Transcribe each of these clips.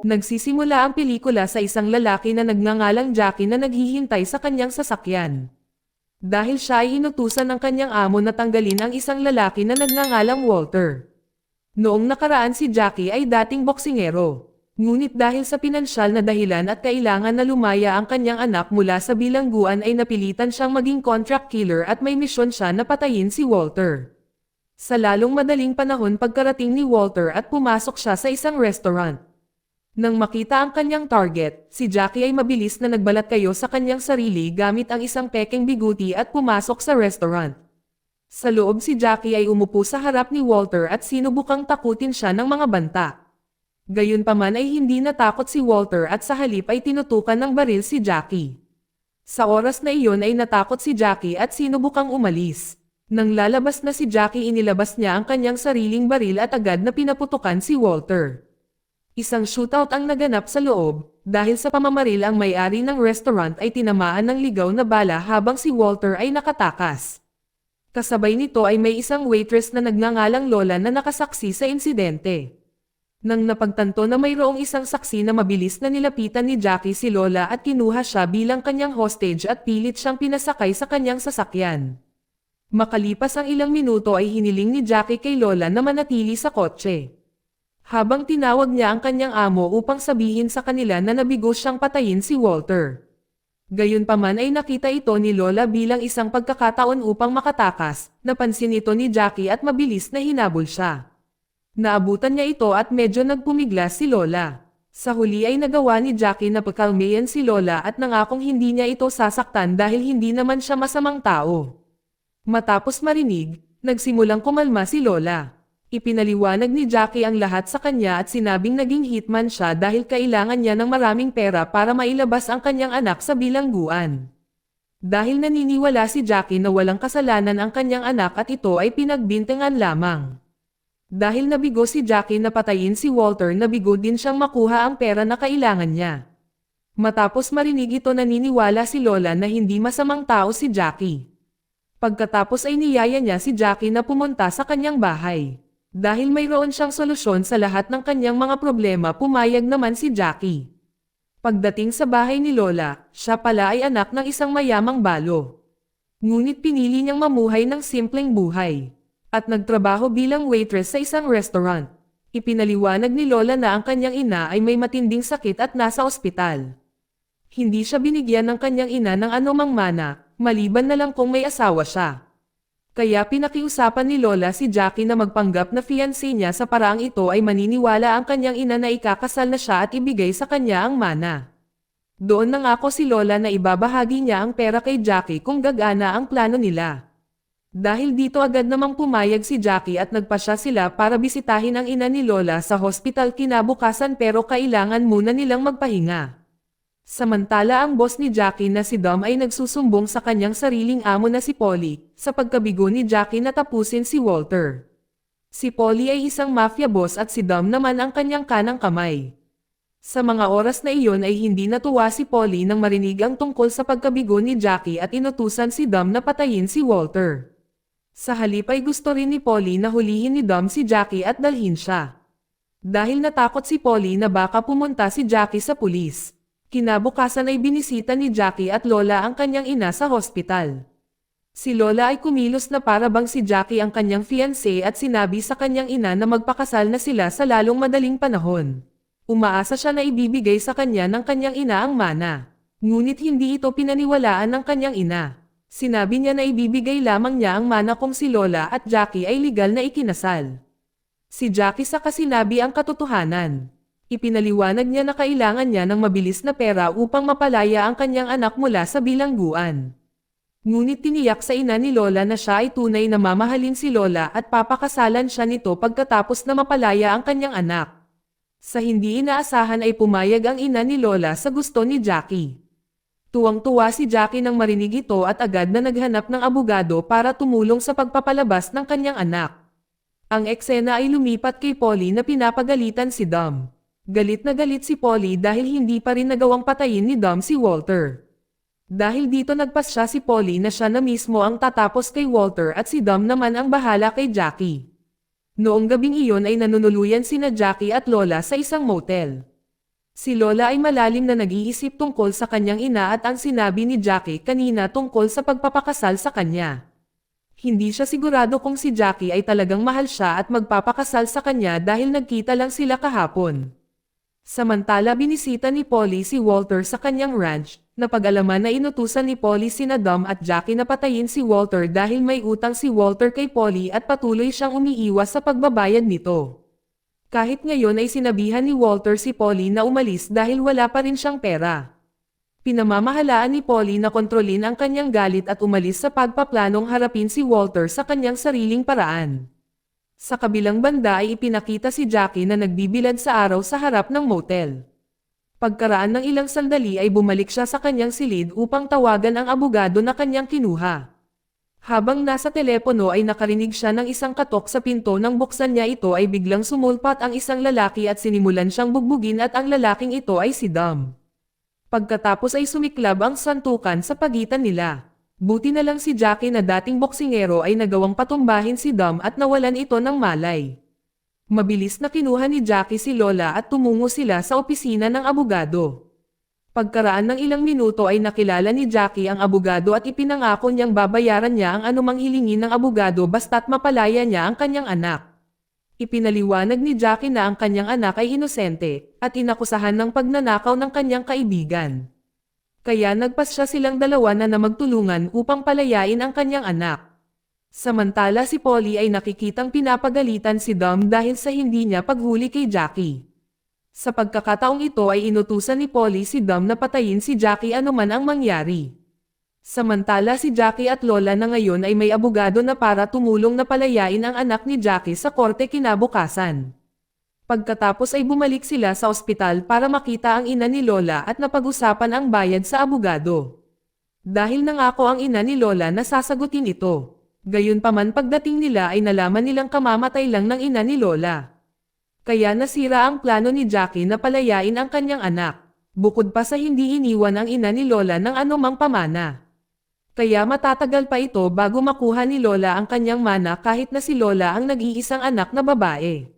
Nagsisimula ang pelikula sa isang lalaki na nagngangalang Jackie na naghihintay sa kanyang sasakyan. Dahil siya ay inutusan ng kanyang amo na tanggalin ang isang lalaki na nagngangalang Walter. Noong nakaraan si Jackie ay dating boksingero. Ngunit dahil sa pinansyal na dahilan at kailangan na lumaya ang kanyang anak mula sa bilangguan ay napilitan siyang maging contract killer at may misyon siya na patayin si Walter. Sa lalong madaling panahon pagkarating ni Walter at pumasok siya sa isang restaurant. Nang makita ang kanyang target, si Jackie ay mabilis na nagbalat kayo sa kanyang sarili gamit ang isang pekeng biguti at pumasok sa restaurant. Sa loob si Jackie ay umupo sa harap ni Walter at sinubukang takutin siya ng mga banta. Gayunpaman ay hindi natakot si Walter at sa halip ay tinutukan ng baril si Jackie. Sa oras na iyon ay natakot si Jackie at sinubukang umalis. Nang lalabas na si Jackie inilabas niya ang kanyang sariling baril at agad na pinaputukan si Walter. Isang shootout ang naganap sa loob, dahil sa pamamaril ang may-ari ng restaurant ay tinamaan ng ligaw na bala habang si Walter ay nakatakas. Kasabay nito ay may isang waitress na nagngangalang Lola na nakasaksi sa insidente. Nang napagtanto na mayroong isang saksi na mabilis na nilapitan ni Jackie si Lola at kinuha siya bilang kanyang hostage at pilit siyang pinasakay sa kanyang sasakyan. Makalipas ang ilang minuto ay hiniling ni Jackie kay Lola na manatili sa kotse. Habang tinawag niya ang kanyang amo upang sabihin sa kanila na nabigo siyang patayin si Walter. Gayunpaman ay nakita ito ni Lola bilang isang pagkakataon upang makatakas, napansin ito ni Jackie at mabilis na hinabol siya. Naabutan niya ito at medyo nagpumiglas si Lola. Sa huli ay nagawa ni Jackie na pakalmayan si Lola at nangakong hindi niya ito sasaktan dahil hindi naman siya masamang tao. Matapos marinig, nagsimulang kumalma si Lola. Ipinaliwanag ni Jackie ang lahat sa kanya at sinabing naging hitman siya dahil kailangan niya ng maraming pera para mailabas ang kanyang anak sa bilangguan. Dahil naniniwala si Jackie na walang kasalanan ang kanyang anak at ito ay pinagbintangan lamang. Dahil nabigo si Jackie na patayin si Walter, nabigo din siyang makuha ang pera na kailangan niya. Matapos marinig ito, naniniwala si Lola na hindi masamang tao si Jackie. Pagkatapos ay niyaya niya si Jackie na pumunta sa kanyang bahay. Dahil mayroon siyang solusyon sa lahat ng kanyang mga problema, pumayag naman si Jackie. Pagdating sa bahay ni Lola, siya pala ay anak ng isang mayamang balo. Ngunit pinili niyang mamuhay ng simpleng buhay. At nagtrabaho bilang waitress sa isang restaurant. Ipinaliwanag ni Lola na ang kanyang ina ay may matinding sakit at nasa ospital. Hindi siya binigyan ng kanyang ina ng anumang mana, maliban na lang kung may asawa siya. Kaya pinakiusapan ni Lola si Jackie na magpanggap na fiancé niya sa paraang ito ay maniniwala ang kanyang ina na ikakasal na siya at ibigay sa kanya ang mana. Doon nangako si Lola na ibabahagi niya ang pera kay Jackie kung gagana ang plano nila. Dahil dito agad namang pumayag si Jackie at nagpasya sila para bisitahin ang ina ni Lola sa hospital kinabukasan, pero kailangan muna nilang magpahinga. Samantala ang boss ni Jackie na si Dom ay nagsusumbong sa kanyang sariling amo na si Polly, sa pagkabigo ni Jackie na tapusin si Walter. Si Polly ay isang mafia boss at si Dom naman ang kanyang kanang kamay. Sa mga oras na iyon ay hindi natuwa si Polly nang marinig ang tungkol sa pagkabigo ni Jackie at inutusan si Dom na patayin si Walter. Sa halip ay gusto rin ni Polly na hulihin ni Dom si Jackie at dalhin siya. Dahil natakot si Polly na baka pumunta si Jackie sa pulis. Kinabukasan ay binisita ni Jackie at Lola ang kanyang ina sa hospital. Si Lola ay kumilos na para bang si Jackie ang kanyang fiancé at sinabi sa kanyang ina na magpakasal na sila sa lalong madaling panahon. Umaasa siya na ibibigay sa kanya ng kanyang ina ang mana. Ngunit hindi ito pinaniwalaan ng kanyang ina. Sinabi niya na ibibigay lamang niya ang mana kung si Lola at Jackie ay legal na ikinasal. Si Jackie saka sinabi ang katotohanan. Ipinaliwanag niya na kailangan niya ng mabilis na pera upang mapalaya ang kanyang anak mula sa bilangguan. Ngunit tiniyak sa ina ni Lola na siya ay tunay na mamahalin si Lola at papakasalan siya nito pagkatapos na mapalaya ang kanyang anak. Sa hindi inaasahan ay pumayag ang ina ni Lola sa gusto ni Jackie. Tuwang-tuwa si Jackie nang marinig ito at agad na naghanap ng abogado para tumulong sa pagpapalabas ng kanyang anak. Ang eksena ay lumipat kay Polly na pinapagalitan si Dom. Galit na galit si Polly dahil hindi pa rin nagawang patayin ni Dom si Walter. Dahil dito nagpasya si Polly na siya na mismo ang tatapos kay Walter at si Dom naman ang bahala kay Jackie. Noong gabing iyon ay nanunuluyan sina Jackie at Lola sa isang motel. Si Lola ay malalim na nag-iisip tungkol sa kanyang ina at ang sinabi ni Jackie kanina tungkol sa pagpapakasal sa kanya. Hindi siya sigurado kung si Jackie ay talagang mahal siya at magpapakasal sa kanya dahil nagkita lang sila kahapon. Samantala binisita ni Polly si Walter sa kanyang ranch, napag-alaman na inutusan ni Polly sina Dom at Jackie na patayin si Walter dahil may utang si Walter kay Polly at patuloy siyang umiiwas sa pagbabayad nito. Kahit ngayon ay sinabihan ni Walter si Polly na umalis dahil wala pa rin siyang pera. Pinamamahalaan ni Polly na kontrolin ang kanyang galit at umalis sa pagpaplanong harapin si Walter sa kanyang sariling paraan. Sa kabilang banda ay ipinakita si Jackie na nagbibilad sa araw sa harap ng motel. Pagkaraan ng ilang sandali ay bumalik siya sa kanyang silid upang tawagan ang abogado na kanyang kinuha. Habang nasa telepono ay nakarinig siya ng isang katok sa pinto nang buksan niya ito ay biglang sumulpat ang isang lalaki at sinimulan siyang bugbugin at ang lalaking ito ay si Dom. Pagkatapos ay sumiklab ang santukan sa pagitan nila. Buti na lang si Jackie na dating boksingero ay nagawang patumbahin si Dom at nawalan ito ng malay. Mabilis na kinuha ni Jackie si Lola at tumungo sila sa opisina ng abogado. Pagkaraan ng ilang minuto ay nakilala ni Jackie ang abogado at ipinangako niyang babayaran niya ang anumang hilingin ng abogado basta't mapalaya niya ang kanyang anak. Ipinaliwanag ni Jackie na ang kanyang anak ay inosente at inakusahan ng pagnanakaw ng kanyang kaibigan. Kaya nagpasya silang dalawa na magtulungan upang palayain ang kanyang anak. Samantala si Polly ay nakikitang pinapagalitan si Dom dahil sa hindi niya paghuli kay Jackie. Sa pagkakataong ito ay inutusan ni Polly si Dom na patayin si Jackie anuman ang mangyari. Samantala si Jackie at Lola na ngayon ay may abogado na para tumulong na palayain ang anak ni Jackie sa korte kinabukasan. Pagkatapos ay bumalik sila sa ospital para makita ang ina ni Lola at napag-usapan ang bayad sa abogado. Dahil nangako ang ina ni Lola na sasagutin ito. Gayunpaman pagdating nila ay nalaman nilang kamamatay lang ng ina ni Lola. Kaya nasira ang plano ni Jackie na palayain ang kanyang anak, bukod pa sa hindi iniwan ang ina ni Lola ng anumang pamana. Kaya matatagal pa ito bago makuha ni Lola ang kanyang mana kahit na si Lola ang nag-iisang anak na babae.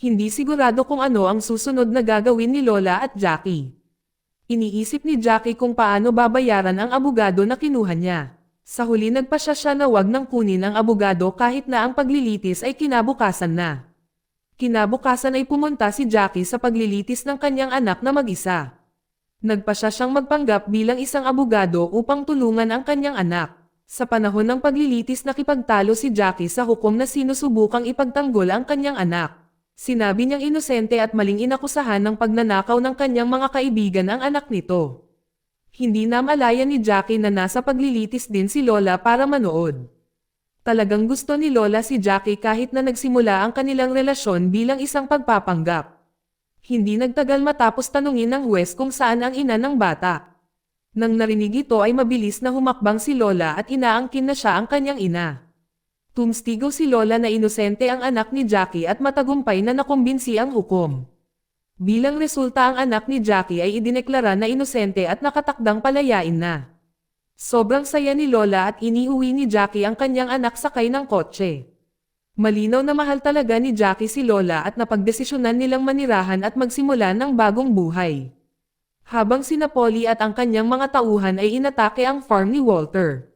Hindi sigurado kung ano ang susunod na gagawin ni Lola at Jackie. Iniisip ni Jackie kung paano babayaran ang abogado na kinuha niya. Sa huli nagpasya siya na wag nang kunin ang abogado kahit na ang paglilitis ay kinabukasan na. Kinabukasan ay pumunta si Jackie sa paglilitis ng kanyang anak na mag-isa. Nagpasya siyang magpanggap bilang isang abogado upang tulungan ang kanyang anak. Sa panahon ng paglilitis nakipagtalo si Jackie sa hukom na sinusubukang ipagtanggol ang kanyang anak. Sinabi niyang inosente at maling inakusahan ng pagnanakaw ng kanyang mga kaibigan ang anak nito. Hindi na malaya ni Jackie na nasa paglilitis din si Lola para manood. Talagang gusto ni Lola si Jackie kahit na nagsimula ang kanilang relasyon bilang isang pagpapanggap. Hindi nagtagal matapos tanungin ng huwes kung saan ang ina ng bata. Nang narinig ito ay mabilis na humakbang si Lola at inaangkin na siya ang kanyang ina. Tumstigo si Lola na inosente ang anak ni Jackie at matagumpay na nakumbinsi ang hukom. Bilang resulta ang anak ni Jackie ay idineklara na inosente at nakatakdang palayain na. Sobrang saya ni Lola at iniuwi ni Jackie ang kanyang anak sakay ng kotse. Malinaw na mahal talaga ni Jackie si Lola at napagdesisyonan nilang manirahan at magsimula ng bagong buhay. Habang sina Polly at ang kanyang mga tauhan ay inatake ang farm ni Walter.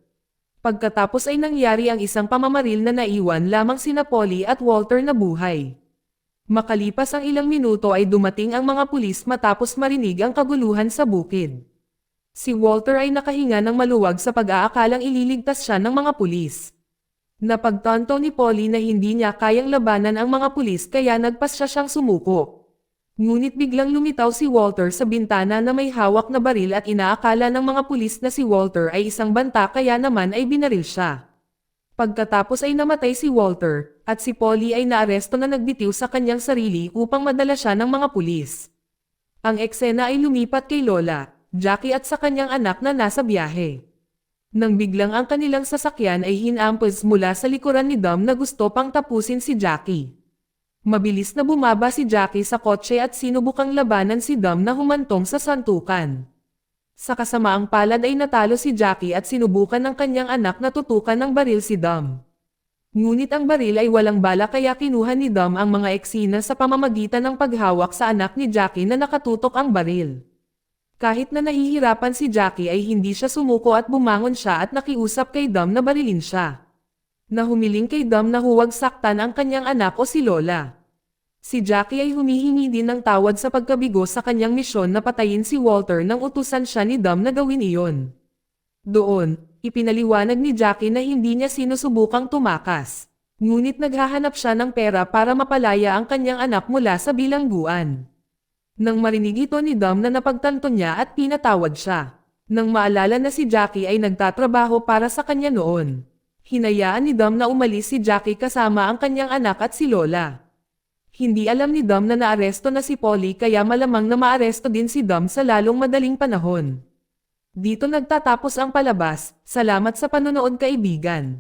Pagkatapos ay nangyari ang isang pamamaril na naiwan lamang sina Polly at Walter na buhay. Makalipas ang ilang minuto ay dumating ang mga pulis matapos marinig ang kaguluhan sa bukid. Si Walter ay nakahinga ng maluwag sa pag-aakalang ililigtas siya ng mga pulis. Napagtanto ni Polly na hindi niya kayang labanan ang mga pulis kaya nagpasya siyang sumuko. Ngunit biglang lumitaw si Walter sa bintana na may hawak na baril at inaakala ng mga pulis na si Walter ay isang banta kaya naman ay binaril siya. Pagkatapos ay namatay si Walter, at si Polly ay naaresto na nagbitiw sa kanyang sarili upang madala siya ng mga pulis. Ang eksena ay lumipat kay Lola, Jackie at sa kanyang anak na nasa biyahe. Nang biglang ang kanilang sasakyan ay hinampas mula sa likuran ni Dom na gusto pang tapusin si Jackie. Mabilis na bumaba si Jackie sa kotse at sinubukang labanan si Dom na humantong sa santukan. Sa kasamaang palad ay natalo si Jackie at sinubukan ng kanyang anak na tutukan ng baril si Dom. Ngunit ang baril ay walang bala kaya kinuha ni Dom ang mga eksena sa pamamagitan ng paghawak sa anak ni Jackie na nakatutok ang baril. Kahit na nahihirapan si Jackie ay hindi siya sumuko at bumangon siya at nakiusap kay Dom na barilin siya. Na humiling kay Dom na huwag saktan ang kanyang anak o si Lola. Si Jackie ay humihingi din ng tawad sa pagkabigo sa kanyang misyon na patayin si Walter nang utusan siya ni Dom na gawin iyon. Doon, ipinaliwanag ni Jackie na hindi niya sinusubukang tumakas. Ngunit naghahanap siya ng pera para mapalaya ang kanyang anak mula sa bilangguan. Nang marinig ito ni Dom na napagtanto niya at pinatawad siya. Nang maalala na si Jackie ay nagtatrabaho para sa kanya noon. Hinayaan ni Dom na umalis si Jackie kasama ang kanyang anak at si Lola. Hindi alam ni Dom na naaresto na si Polly kaya malamang na maaresto din si Dom sa lalong madaling panahon. Dito nagtatapos ang palabas. Salamat sa panonood kaibigan.